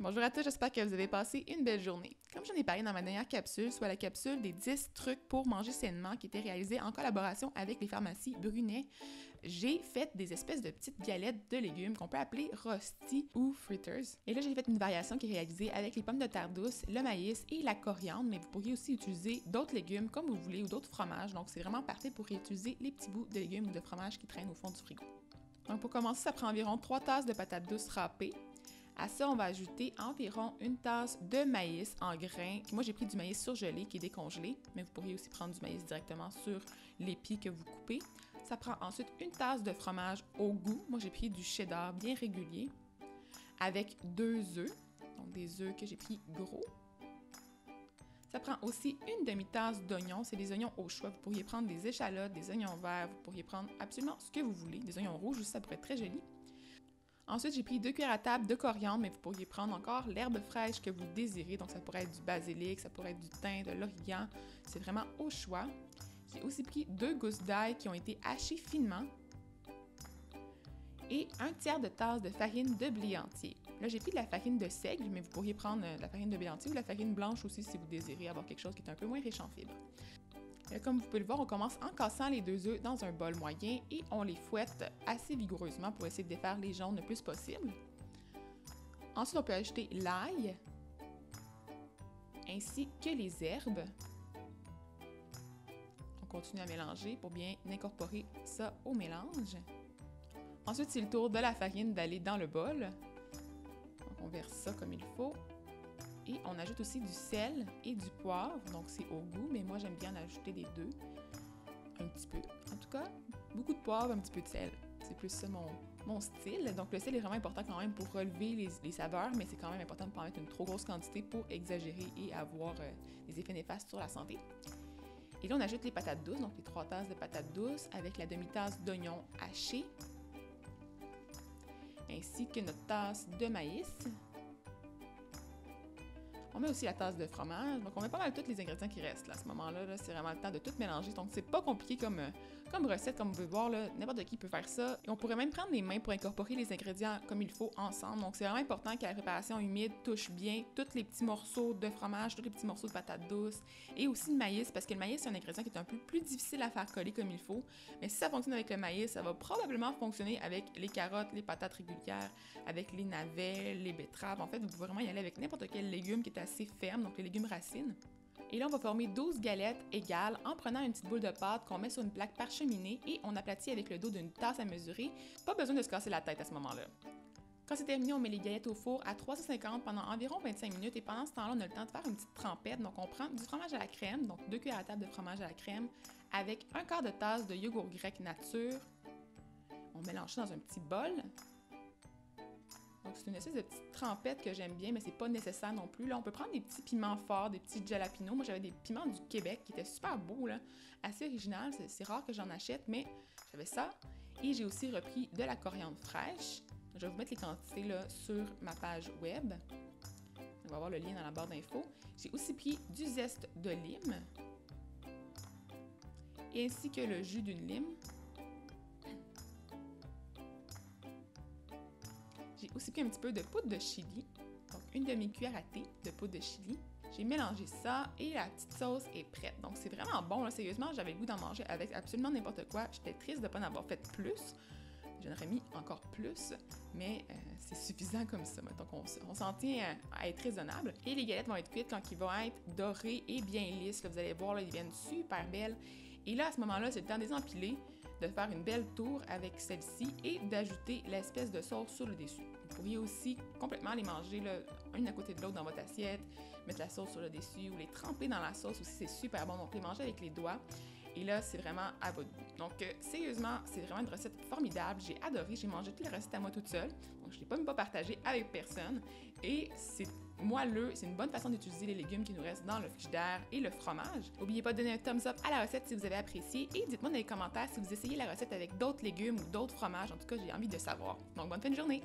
Bonjour à tous, j'espère que vous avez passé une belle journée. Comme j'en ai parlé dans ma dernière capsule, soit la capsule des 10 trucs pour manger sainement qui était réalisée en collaboration avec les pharmacies Brunet, j'ai fait des espèces de petites galettes de légumes qu'on peut appeler rosti ou fritters. Et là, j'ai fait une variation qui est réalisée avec les pommes de terre douces, le maïs et la coriandre, mais vous pourriez aussi utiliser d'autres légumes comme vous voulez ou d'autres fromages. Donc, c'est vraiment parfait pour réutiliser les petits bouts de légumes ou de fromage qui traînent au fond du frigo. Donc, pour commencer, ça prend environ 3 tasses de patates douces râpées. À ça, on va ajouter environ une tasse de maïs en grains. Moi, j'ai pris du maïs surgelé qui est décongelé, mais vous pourriez aussi prendre du maïs directement sur l'épi que vous coupez. Ça prend ensuite une tasse de fromage au goût. Moi, j'ai pris du cheddar bien régulier avec 2 œufs, donc des œufs que j'ai pris gros. Ça prend aussi une demi-tasse d'oignons. C'est des oignons au choix. Vous pourriez prendre des échalotes, des oignons verts, vous pourriez prendre absolument ce que vous voulez. Des oignons rouges aussi, ça pourrait être très joli. Ensuite, j'ai pris 2 cuillères à table de coriandre, mais vous pourriez prendre encore l'herbe fraîche que vous désirez. Donc, ça pourrait être du basilic, ça pourrait être du thym, de l'origan. C'est vraiment au choix. J'ai aussi pris 2 gousses d'ail qui ont été hachées finement et 1/3 de tasse de farine de blé entier. Là, j'ai pris de la farine de seigle, mais vous pourriez prendre de la farine de blé entier ou de la farine blanche aussi si vous désirez avoir quelque chose qui est un peu moins riche en fibres. Comme vous pouvez le voir, on commence en cassant les 2 œufs dans un bol moyen et on les fouette assez vigoureusement pour essayer de défaire les jaunes le plus possible. Ensuite, on peut ajouter l'ail ainsi que les herbes. On continue à mélanger pour bien incorporer ça au mélange. Ensuite, c'est le tour de la farine d'aller dans le bol. Donc, on verse ça comme il faut. Et on ajoute aussi du sel et du poivre, donc c'est au goût, mais moi j'aime bien en ajouter les deux, un petit peu. En tout cas, beaucoup de poivre, un petit peu de sel. C'est plus ça mon style. Donc le sel est vraiment important quand même pour relever les saveurs, mais c'est quand même important de ne pas en mettre une trop grosse quantité pour exagérer et avoir des effets néfastes sur la santé. Et là, on ajoute les patates douces, donc les 3 tasses de patates douces avec la demi-tasse d'oignons hachés, ainsi que notre tasse de maïs. On met aussi la tasse de fromage, donc on met pas mal tous les ingrédients qui restent là, à ce moment-là. Là, c'est vraiment le temps de tout mélanger, donc c'est pas compliqué comme recette, comme vous pouvez voir, n'importe qui peut faire ça. Et on pourrait même prendre les mains pour incorporer les ingrédients comme il faut ensemble, donc c'est vraiment important que la préparation humide touche bien tous les petits morceaux de fromage, tous les petits morceaux de patates douces, et aussi le maïs, parce que le maïs c'est un ingrédient qui est un peu plus difficile à faire coller comme il faut, mais si ça fonctionne avec le maïs, ça va probablement fonctionner avec les carottes, les patates régulières, avec les navets, les betteraves. En fait, vous pouvez vraiment y aller avec n'importe quel légume qui est assez ferme, donc les légumes racines. Et là, on va former 12 galettes égales en prenant une petite boule de pâte qu'on met sur une plaque parcheminée et on aplatit avec le dos d'une tasse à mesurer. Pas besoin de se casser la tête à ce moment-là. Quand c'est terminé, on met les galettes au four à 350 pendant environ 25 minutes et pendant ce temps-là, on a le temps de faire une petite trempette. Donc, on prend du fromage à la crème, donc 2 cuillères à table de fromage à la crème avec 1/4 de tasse de yogourt grec nature. On mélange ça dans un petit bol. Donc, c'est une espèce de petite trempette que j'aime bien, mais c'est pas nécessaire non plus. Là, on peut prendre des petits piments forts, des petits jalapenos. Moi, j'avais des piments du Québec qui étaient super beaux, là, assez original. C'est rare que j'en achète, mais j'avais ça. Et j'ai aussi repris de la coriandre fraîche. Je vais vous mettre les quantités là, sur ma page web. On va avoir le lien dans la barre d'infos. J'ai aussi pris du zeste de lime, ainsi que le jus d'une lime. J'ai aussi pris un petit peu de poudre de chili, donc une demi-cuillère à thé de poudre de chili. J'ai mélangé ça et la petite sauce est prête. Donc c'est vraiment bon, là, sérieusement, j'avais le goût d'en manger avec absolument n'importe quoi. J'étais triste de ne pas en avoir fait plus. J'en aurais mis encore plus, mais c'est suffisant comme ça. Donc on s'en tient à être raisonnable. Et les galettes vont être cuites quand ils vont être dorés et bien lisses. Là, vous allez voir, là, ils viennent super belles. Et là, à ce moment-là, c'est le temps de les empiler, de faire une belle tour avec celle-ci et d'ajouter l'espèce de sauce sur le dessus. Vous pourriez aussi complètement les manger là, une à côté de l'autre dans votre assiette, mettre la sauce sur le dessus ou les tremper dans la sauce aussi, c'est super bon. Donc les manger avec les doigts. Et là, c'est vraiment à votre goût. Donc, sérieusement, c'est vraiment une recette formidable. J'ai adoré. J'ai mangé toutes les recettes à moi toute seule. Donc, je ne l'ai même pas partagée avec personne. Et c'est moelleux. C'est une bonne façon d'utiliser les légumes qui nous restent dans le frigidaire et le fromage. N'oubliez pas de donner un thumbs up à la recette si vous avez apprécié. Et dites-moi dans les commentaires si vous essayez la recette avec d'autres légumes ou d'autres fromages. En tout cas, j'ai envie de savoir. Donc, bonne fin de journée!